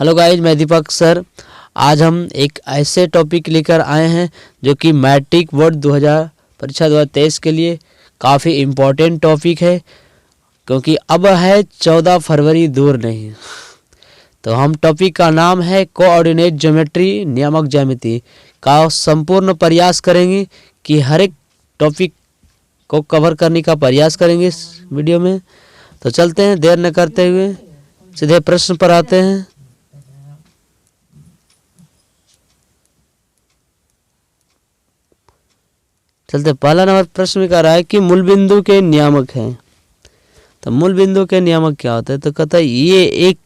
Hello guys, मैं दीपक sir. आज हम एक ऐसे टॉपिक लेकर आए हैं जो कि मैट्रिक बोर्ड 2000 परीक्षा 2023 के लिए काफ़ी इम्पोर्टेंट टॉपिक है, क्योंकि अब है 14 फरवरी, दूर नहीं। तो हम टॉपिक का नाम है कोऑर्डिनेट ज्योमेट्री, नियामक ज्यामिति का संपूर्ण प्रयास करेंगे कि हर एक टॉपिक को कवर करने का प्रयास करेंगे इस वीडियो में। तो चलते हैं, देर न करते हुए सीधे प्रश्न पर आते हैं। चलते, पहला नंबर प्रश्न में कह रहा है कि मूल बिंदु के नियामक हैं। तो मूल बिंदु के नियामक क्या होता है? तो कहता है ये एक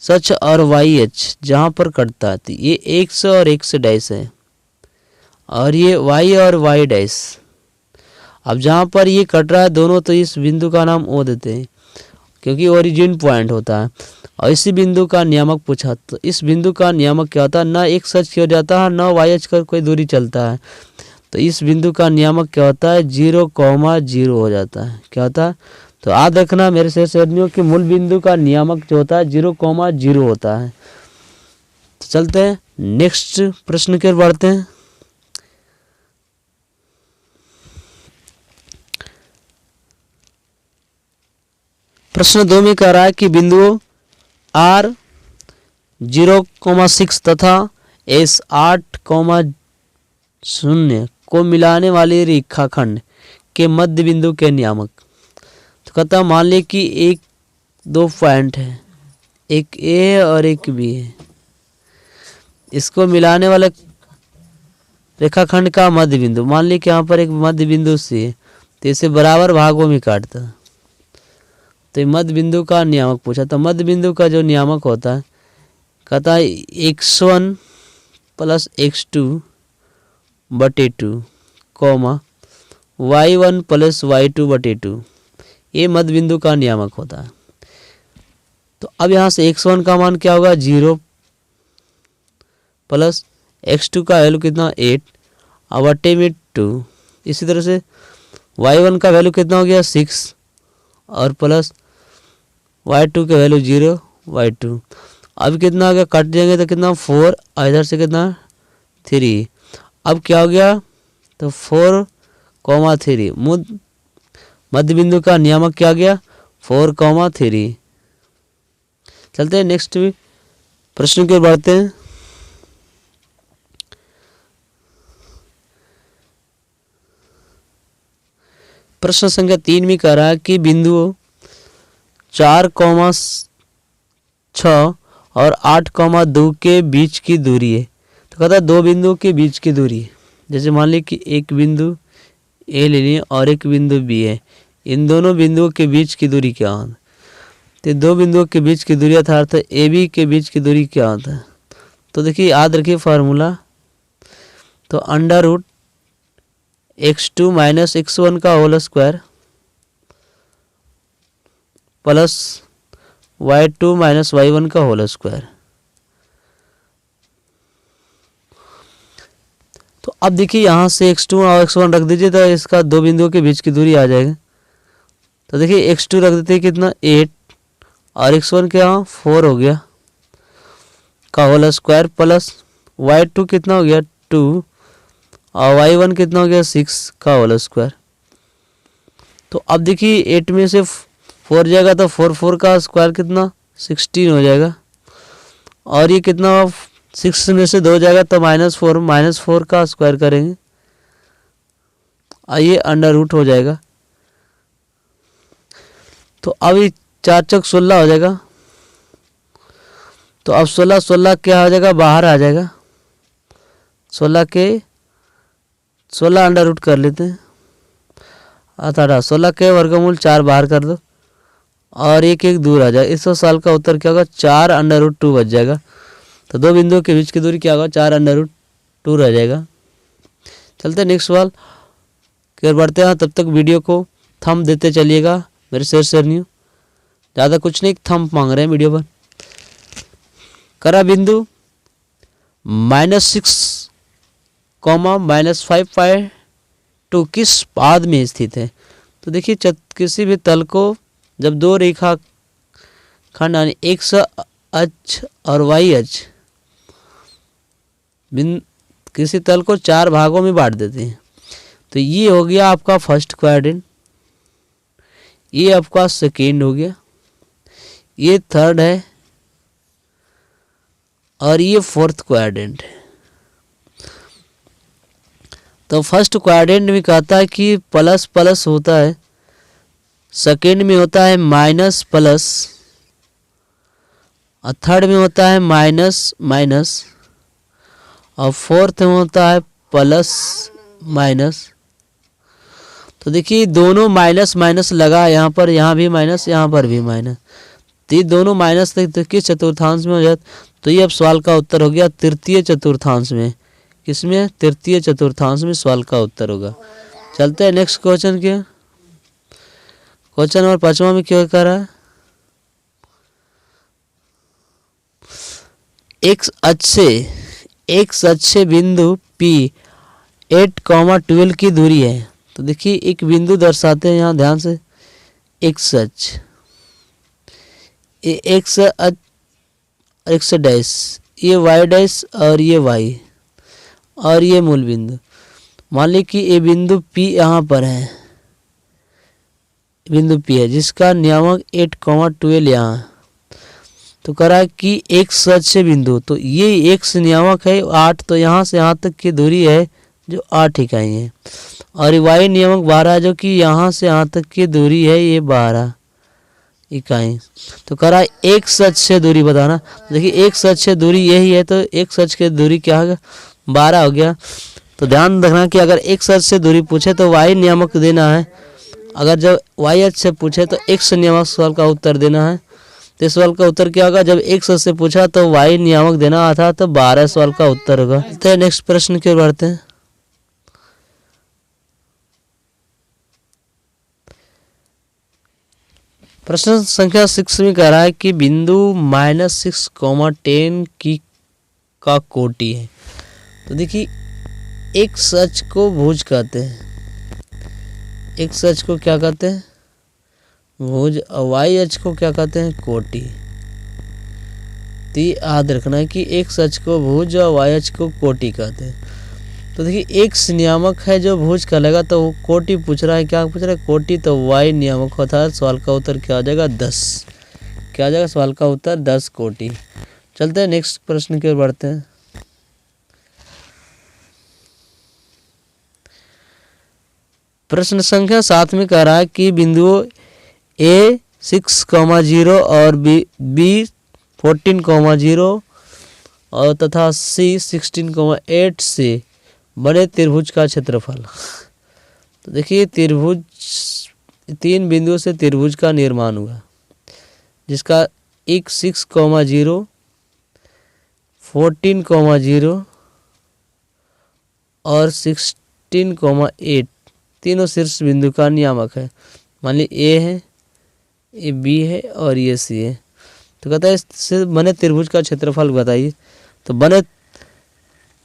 सच और वाई एच जहाँ पर कटता है, तो ये एक्स और एक्स डैश है, और ये वाई और वाई डैश। अब जहाँ पर ये कट रहा है दोनों, तो इस बिंदु का नाम ओ देते हैं, क्योंकि ओरिजिन पॉइंट होता है। और इसी बिंदु का नियामक पूछा, तो इस बिंदु का नियामक क्या होता है? ना एक सच की हो जाता है, ना वाई एच का कोई दूरी चलता है। तो इस बिंदु का नियामक क्या होता है? 0,0 हो जाता है। क्या होता है? तो याद रखना मेरे से साथियों कि मूल बिंदु का नियामक जो होता है 0,0 होता है। तो चलते हैं नेक्स्ट प्रश्न की ओर बढ़ते हैं। प्रश्न 2 में कह रहा है कि बिंदुओं R 0,6 तथा S 8,0 को मिलाने वाले रेखाखंड के मध्य बिंदु के नियामक। तो कहता मान ले कि एक दो पॉइंट है, एक ए है और एक बी है, इसको मिलाने वाले रेखाखंड का मध्य बिंदु, मान ली कि यहाँ पर एक मध्य बिंदु सी है, तो इसे बराबर भागों में काटता है। तो मध्य बिंदु का नियामक पूछा। तो मध्य बिंदु का जो नियामक होता है, कहता है x1 प्लस x2 बटे 2 कॉमा y1 प्लस y2 बटे 2, ये मध्य बिंदु का नियामक होता है। तो अब यहाँ से x1 का मान क्या होगा? 0 प्लस x2 का वैल्यू कितना? 8 और बटे में 2। इसी तरह से y1 का वैल्यू कितना हो गया? 6 और प्लस y2 का वैल्यू 0 y2। अब कितना हो गया? कट जाएंगे तो कितना? 4 और इधर से कितना? 3। अब क्या हो गया? तो 4,3 मध्य बिंदु का नियामक क्या गया? 4,3। चलते हैं नेक्स्ट प्रश्न की ओर बढ़ते हैं। प्रश्न संख्या 3 में कह रहा है कि बिंदुओं 4,6 और 8,2 के बीच की दूरी है। तो कहता है दो बिंदुओं के बीच की दूरी है। जैसे मान ली कि एक बिंदु ए ले लिए और एक बिंदु बी है, इन दोनों बिंदुओं के बीच की दूरी क्या होती है? तो दो बिंदुओं के बीच की दूरी अर्थात ए बी के बीच की दूरी क्या होता है? तो देखिए, याद रखिए फार्मूला। तो under root x2 minus x1 का whole square plus y2 minus y1 का होल स्क्वायर। तो अब देखिए यहाँ से x2 और x1 रख दीजिए, तो इसका दो बिंदुओं के बीच की दूरी आ जाएगी। तो देखिए x2 रख देते हैं कितना? 8 और x1 क्या 4 हो गया का होल स्क्वायर प्लस y2 कितना हो गया? 2 और y1 कितना हो गया? 6 का होल स्क्वायर। तो अब देखिए 8 में से 4 जाएगा तो 4 का स्क्वायर कितना? 16 हो जाएगा। और ये कितना? 6 में से 2 जाएगा तो -4 का स्क्वायर करेंगे, और ये अंडर रूट हो जाएगा। तो अब ये 4 चौक 16 हो जाएगा। तो अब 16 क्या हो जाएगा? बाहर आ जाएगा। 16 अंडर रूट कर लेते हैं, अर्थात 16 के वर्गमूल 4 बाहर कर दो और एक दूर आ जाएगा। इस साल का उत्तर क्या होगा? 4 अंडर रूट 2 बच जाएगा। तो दो बिंदुओं के बीच की दूरी क्या होगा? 4 अंडर रूट 2 रह जाएगा। चलते हैं नेक्स्ट सवाल की ओर बढ़ते हैं। तब तक वीडियो को थंब देते चलिएगा मेरे सरनियों, ज़्यादा कुछ नहीं, थंब मांग रहे हैं वीडियो पर। करा बिंदु -6, -5.2 किस पाद में स्थित है? तो देखिए किसी भी तल को जब दो रेखा खंड यानी अक्ष और वाई अक्ष किसी तल को 4 भागों में बांट देते हैं। तो ये हो गया आपका फर्स्ट क्वाड्रेंट, ये आपका सेकेंड हो गया, ये थर्ड है और ये फोर्थ क्वाड्रेंट है। तो फर्स्ट क्वाड्रेंट में कहता है कि प्लस प्लस होता है, सेकेंड में होता है माइनस प्लस, और थर्ड में होता है माइनस माइनस, और फोर्थ में होता है प्लस माइनस। तो देखिए दोनों माइनस माइनस लगा, यहाँ पर, यहाँ भी माइनस, यहाँ पर भी माइनस, तो ये दोनों माइनस तो किस चतुर्थांश में हो जाए? तो ये अब सवाल का उत्तर हो गया तृतीय चतुर्थांश में। किसमें? तृतीय चतुर्थांश में सवाल का उत्तर होगा। चलते हैं नेक्स्ट क्वेश्चन के। क्वेश्चन नंबर 5वां में क्या कर रहा है? एक्स अक्ष से बिंदु P 8,12 की दूरी है। तो देखिए एक बिंदु दर्शाते हैं यहाँ ध्यान से, एक्स अक्ष, ये एक्स डैश, ये वाई डैश और ये वाई, और ये मूल बिंदु। मान ली कि ये बिंदु P यहाँ पर है, बिंदु P है जिसका नियामक 8,12 यहाँ है। तो कह रहा है कि एक्स अक्ष से बिंदु, तो ये एक्स नियामक है 8, तो यहाँ से यहाँ तक की दूरी है जो 8 इकाई है, और वाई नियामक 12 जो कि यहाँ से यहाँ तक की दूरी है ये 12 इकाई। तो कह रहा है एक्स अक्ष से दूरी बताना। देखिए एक्स अक्ष से दूरी यही है, तो एक्स अक्ष की दूरी क्या होगा? 12 हो गया। तो ध्यान रखना कि अगर एक्स अक्ष से दूरी पूछे तो वाई नियामक देना है, अगर जब वाई अक्ष से पूछे तो एक्स नियामक सवाल का उत्तर देना है। तो सवाल का उत्तर क्या होगा? जब एक्स अक्ष से पूछा तो वाई नियामक देना आता तो 12 सवाल का उत्तर होगा। तो नेक्स्ट प्रश्न की ओर बढ़ते हैं। प्रश्न संख्या 6 में कह रहा है कि बिंदु -6,10 की का कोटि है। तो देखिए एक्स अक्ष को भुज कहते हैं, एक्स अक्ष को क्या कहते हैं? भुज। और वाई अक्ष को क्या कहते हैं? कोटि। तो ये याद रखना है कि एक्स अक्ष को भुज और वाई अक्ष को कोटि कहते हैं। तो देखिए एक्स नियामक है जो भुज का लगा, तो वो कोटि पूछ रहा है, क्या पूछ रहा है? कोटि। तो वाई नियामक होता है, सवाल का उत्तर क्या हो जाएगा? 10। क्या हो जाएगा सवाल का उत्तर? 10 कोटि। चलते हैं नेक्स्ट प्रश्न की ओर बढ़ते हैं। प्रश्न संख्या 7 में कह रहा है कि बिंदुओं A 6,0 और B 14,0 और तथा C 16,8 से बने त्रिभुज का क्षेत्रफल। तो देखिए त्रिभुज, 3 बिंदुओं से त्रिभुज का निर्माण हुआ जिसका एक 6,0, 14,0 और 16,8 तीनों शीर्ष बिंदु का नियामक है। मान ली A है, ये B है और ये C है। तो कहता है इससे बने त्रिभुज का क्षेत्रफल बताइए। तो बने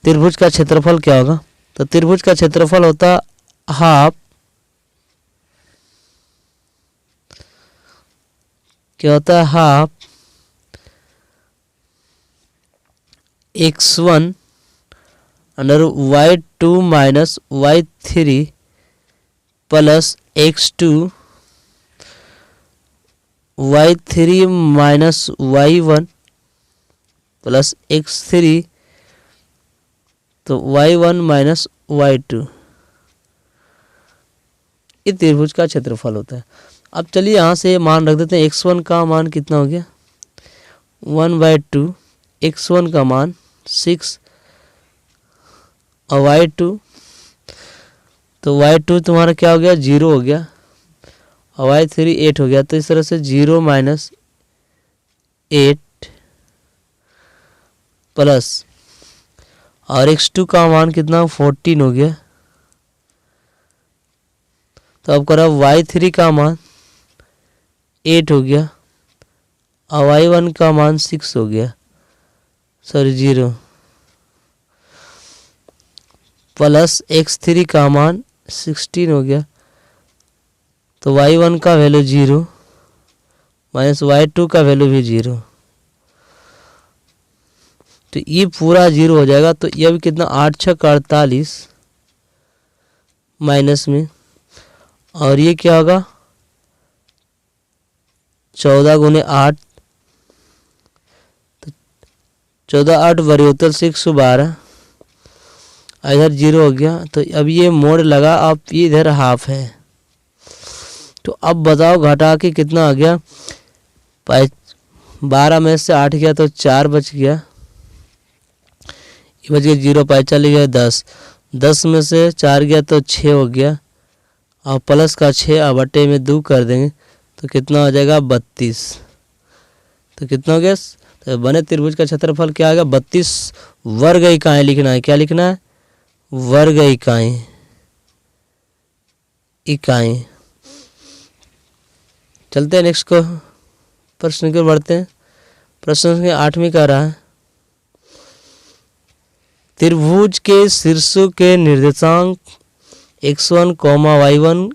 त्रिभुज का क्षेत्रफल क्या होगा? तो त्रिभुज का क्षेत्रफल होता हाफ, क्या होता है? Half x1 under y2 minus y3 plus x2 y3 minus y1 plus x3 तो y1 माइनस y2। ये त्रिभुज का क्षेत्रफल होता है। अब चलिए यहाँ से मान रख देते हैं। x1 का मान कितना हो गया? 1/2। x1 का मान 6 और y2, तो y2 तुम्हारा क्या हो गया? 0 हो गया, और y3 8 हो गया। तो इस तरह से 0 माइनस 8 प्लस, और x2 का मान कितना? 14 हो गया। तो अब करा y3 का मान 8 हो गया, और y1 का मान 6 हो गया, सॉरी 0, प्लस x3 का मान 16 हो गया। तो y1 का वैल्यू 0 माइनस y2 का वैल्यू भी 0। तो ये पूरा 0 हो जाएगा। तो ये भी कितना 8 छक 48 माइनस में, और ये क्या होगा 14 गुने 8, तो 14 8 72 612, इधर 0 हो गया। तो अब ये मोड़ लगा, अब ये इधर हाफ है। तो अब बताओ घटा के कितना आ गया, 12 में से 8 गया तो 4 बच गया, ये बच गया 0, 5 चले गया 10, 10 में से 4 गया तो 6 हो गया, और प्लस का 6 अब बटे में 2 कर देंगे तो कितना हो जाएगा 32। तो कितना हो गया, तो बने त्रिभुज का क्षेत्रफल क्या आ गया 32 वर्ग इकाई लिखना है। क्या लिखना है, वर्ग इकाई, इकाई। चलते हैं नेक्स्ट को प्रश्न की ओर बढ़ते हैं। प्रश्न संख्या 8वीं का रहा है, त्रिभुज के शीर्षों के निर्देशांक x1, y1,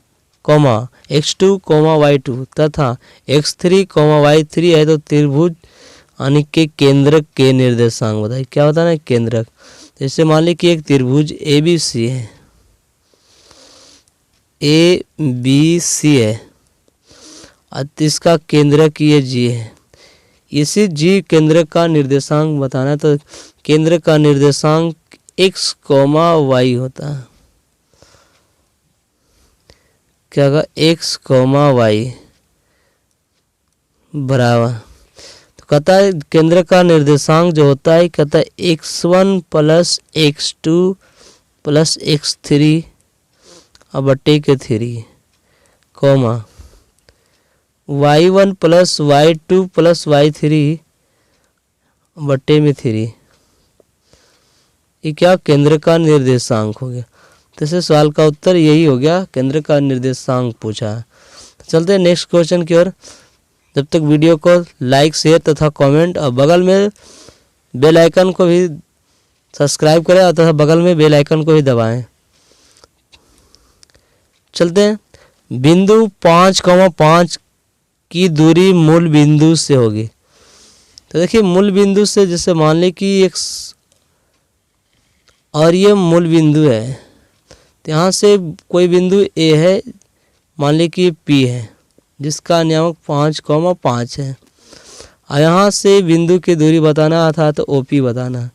x2, y2 तथा x3, y3 है तो त्रिभुज यानी के केंद्रक के निर्देशांक बताइए। क्या बताना है, केंद्रक। जैसे मान ली कि एक त्रिभुज ABC है, ABC है, इसका केंद्रक ये G है। इसी G केंद्रक का निर्देशांक बताना है, तो केंद्र का निर्देशांक x, y होता है। क्या होगा, x, y बराबर, तो कहता है केंद्र का निर्देशांक जो होता है कहता है x1 plus x2 plus x3 और बटे के 3, y1 plus y2 plus y3 बटे में 3। ये क्या, केंद्र का निर्देशांक हो गया। तो इसे सवाल का उत्तर यही हो गया, केंद्र का निर्देशांक पूछा है। तो चलते हैं नेक्स्ट क्वेश्चन की ओर। जब तक वीडियो को लाइक, शेयर तथा कमेंट और बगल में बेल आइकन को भी सब्सक्राइब करें और तथा बगल में बेल आइकन को भी दबाएं। चलते हैं, बिंदु 5,5 की दूरी मूल बिंदु से होगी। तो देखिए मूल बिंदु से जैसे मान लें कि एक और ये मूल बिंदु है, तो यहाँ से कोई बिंदु A है, मान ली कि P है जिसका नियामक 5,5 है, और यहाँ से बिंदु की दूरी बताना था तो OP बताना।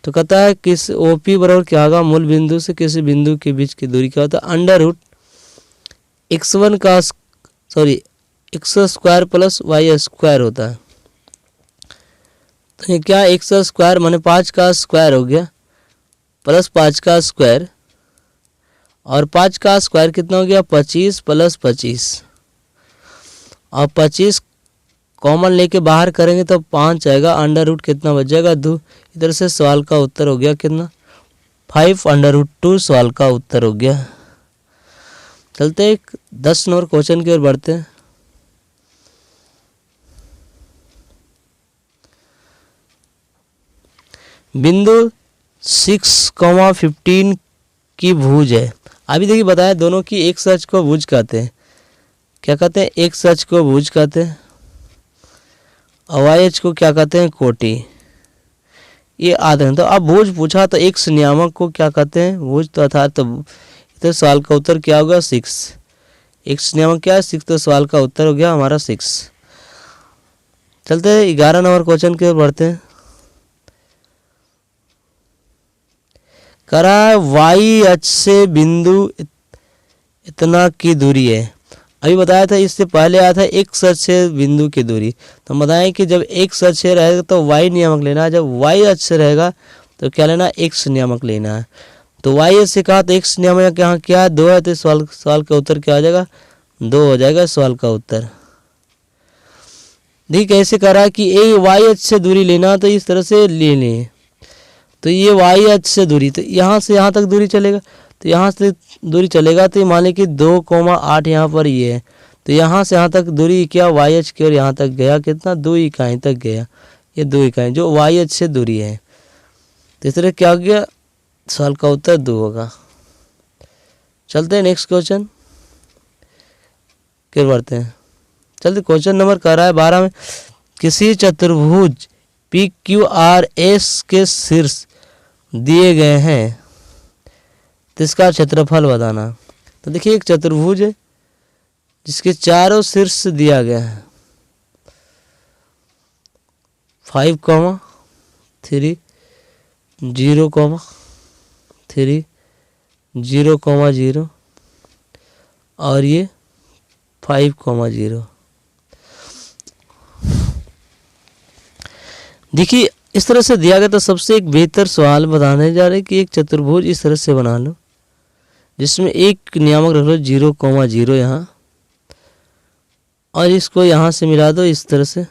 तो कहता है किस OP बराबर क्या होगा, मूल बिंदु से किसी बिंदु के बीच की दूरी क्या होता है, अंडर x1 का x square plus y square होता है। तो ये क्या, x स्क्वायर माने 5 का स्क्वायर हो गया प्लस 5 का स्क्वायर, और 5 का स्क्वायर कितना हो गया 25 प्लस 25, और 25 कॉमन लेके बाहर करेंगे तो 5 आएगा, अंडर रूट कितना बच जाएगा 2। इधर से सवाल का उत्तर हो गया कितना 5√2 सवाल का उत्तर हो गया। चलते एक 10 नंबर क्वेश्चन की ओर बढ़ते हैं। बिंदु 6,15 की भुज है। अभी देखिए बताया दोनों की एक सच को भुज कहते हैं। क्या कहते हैं, एक सच को भुज कहते हैं, और YH को क्या कहते हैं, कोटि। ये आधे हैं। तो अब भुज पूछा तो x नियामक को क्या कहते हैं, भुज। तो अर्थात तो सवाल का उत्तर क्या होगा 6। x नियामक क्या है 6, तो सवाल का उत्तर हो गया हमारा 6। चलते हैं 11 नंबर क्वेश्चन की ओर बढ़ते हैं। करा y अक्ष से बिंदु इतना की दूरी है। अभी बताया था, इससे पहले आया था x अक्ष से बिंदु की दूरी। तो हम बताएं कि जब x अक्ष से रहेगा तो y नियामक लेना है, जब y अक्ष से रहेगा तो क्या लेना है, x नियामक लेना है। तो y से कहा तो x नियामक यहाँ क्या है 2 है, तो सवाल का उत्तर क्या हो जाएगा 2 हो जाएगा सवाल का उत्तर। देखिए कैसे करा कि y अक्ष से दूरी लेना, तो इस तरह से ले लें। तो ये y अक्ष से दूरी, तो यहाँ से यहाँ तक दूरी चलेगा, तो यहाँ से दूरी चलेगा तो मान लीजिए कि 2,8 यहाँ पर ये है, तो यहाँ से यहाँ तक दूरी क्या y अक्ष की ओर यहाँ तक गया कितना 2 इकाई तक गया, ये 2 इकाई जो y अक्ष से दूरी है। तो इस तरह क्या हो गया, सवाल का उत्तर 2 होगा। चलते हैं नेक्स्ट क्वेश्चन के बढ़ते हैं। चलते क्वेश्चन नंबर कर रहा है 12 में, किसी चतुर्भुज पी क्यू आर एस के शीर्ष दिए गए हैं तो इसका क्षेत्रफल बताना। तो देखिए एक चतुर्भुज है जिसके चारों शीर्ष दिया गया है 5, 3, 0, 3, 0, 0 और ये 5, 0। देखिए इस तरह से दिया गया तो सबसे एक बेहतर सवाल बताने जा रहे हैं कि एक चतुर्भुज इस तरह से बना लो जिसमें एक नियामक रख लो 0, 0 यहाँ और इसको यहाँ से मिला दो इस तरह से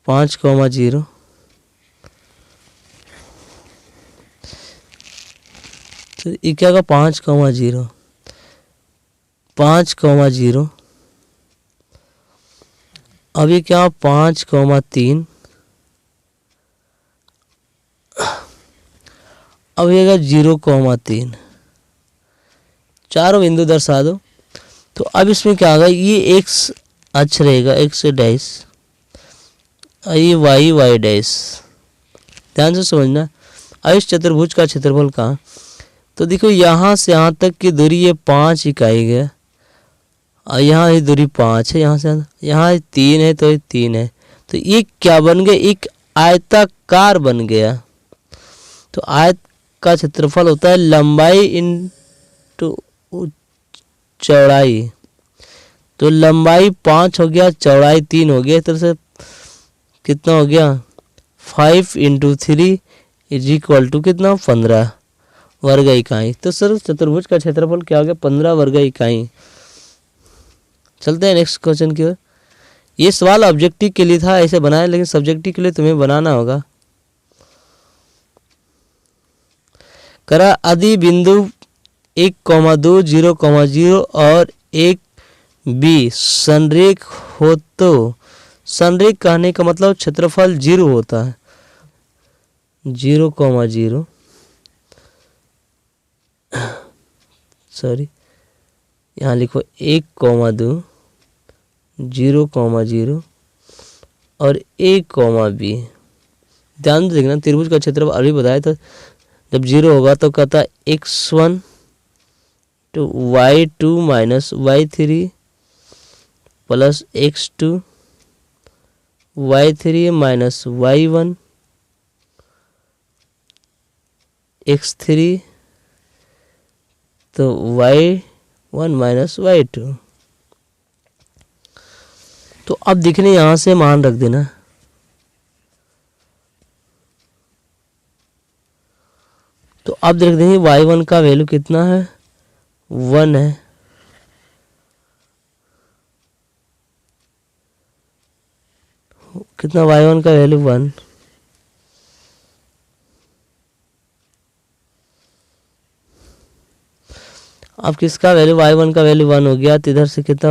5, 0 तो ये क्या होगा 5, 0, 5, 0। अब ये क्या 5, 3। अब ये 0, 3 चारों बिंदु दर्शा दो। तो अब इसमें क्या होगा ये एक्स अक्ष रहेगा एक्स डैश और ये वाई डैश। ध्यान से समझना। अब इस चतुर्भुज का क्षेत्रफल कहाँ तो देखो यहाँ से यहाँ तक की दूरी ये 5 इकाई है और यहाँ ये दूरी 5 है यहाँ से यहाँ 3 है तो ये 3 है तो ये क्या बन गया एक आयताकार बन गया। तो आयत का क्षेत्रफल होता है लंबाई इनटू चौड़ाई। तो लंबाई 5 हो गया चौड़ाई 3 हो गया। इस तरह से कितना हो गया 5 × 3 = कितना 15 वर्ग इकाई। तो सर चतुर्भुज का क्षेत्रफल क्या हो गया 15 वर्ग इकाई। चलते हैं नेक्स्ट क्वेश्चन की ओर। ये सवाल ऑब्जेक्टिव के लिए था ऐसे बनाया लेकिन सब्जेक्टिव के लिए तुम्हें बनाना होगा। करा आदि बिंदु 1, 2, 0, 0 और 1 बी संरेख हो तो संरेख कहने का मतलब क्षेत्रफल 0 होता है 0, 0 सॉरी यहाँ लिखो 1, 2, 0, 0 और 1, बी। ध्यान से देखना त्रिभुज का क्षेत्रफल अभी बताया था जब 0 होगा तो कहता है x1 to y2 minus y3 plus x2 y3 minus y1 x3 तो y1 minus y2। तो अब दिखने यहाँ से मान रख देना। तो अब देख देंगे y1 का वैल्यू कितना है 1 है कितना y1 का वैल्यू 1। अब किसका वैल्यू y1 का वैल्यू 1 हो गया तो इधर से कितना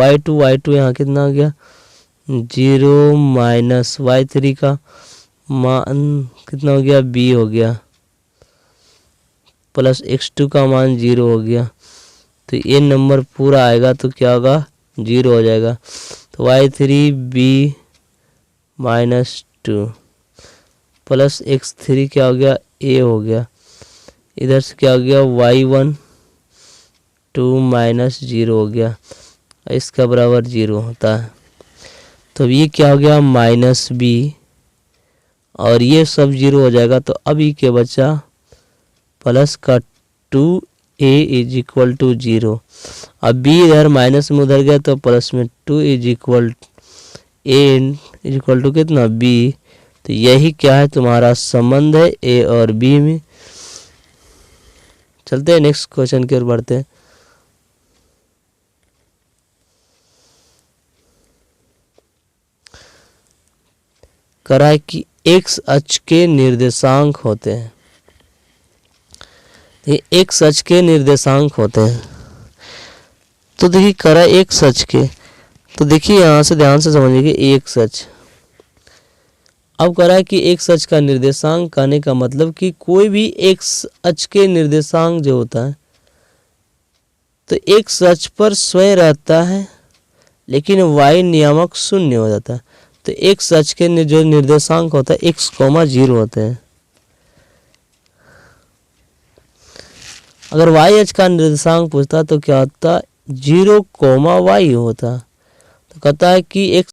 y2 यहाँ कितना हो गया 0 माइनस y3 का मान कितना हो गया b हो गया प्लस x2 का मान 0 हो गया। तो ये नंबर पूरा आएगा तो क्या होगा 0 हो जाएगा। तो y3b माइनस 2 प्लस x3 क्या हो गया a हो गया। इधर से क्या हो गया y1 2 माइनस 0 हो गया इसका बराबर 0 होता है। तो ये क्या हो गया माइनस b और ये सब 0 हो जाएगा। तो अब ये क्या बचा प्लस का 2a = 0। अब b इधर माइनस में उधर गया तो प्लस में 2 = a = कितना b। तो यही क्या है तुम्हारा संबंध है a और b में। चलते हैं नेक्स्ट क्वेश्चन की ओर बढ़ते हैं। करा है कि x अक्ष के निर्देशांक होते हैं। ये x अक्ष के निर्देशांक होते हैं। तो देखिए करा x अक्ष के तो देखिए यहाँ से ध्यान से समझिए x अक्ष। अब करा है कि x अक्ष का निर्देशांक कहने का मतलब कि कोई भी x अक्ष के निर्देशांक जो होता है तो x अक्ष पर स्वयं रहता है लेकिन y नियामक 0 हो जाता है। तो एक्स अक्ष के जो निर्देशांक होता है x,0 होते हैं। अगर y अक्ष का निर्देशांक पूछता तो क्या होता, 0, y होता। तो कहता है कि x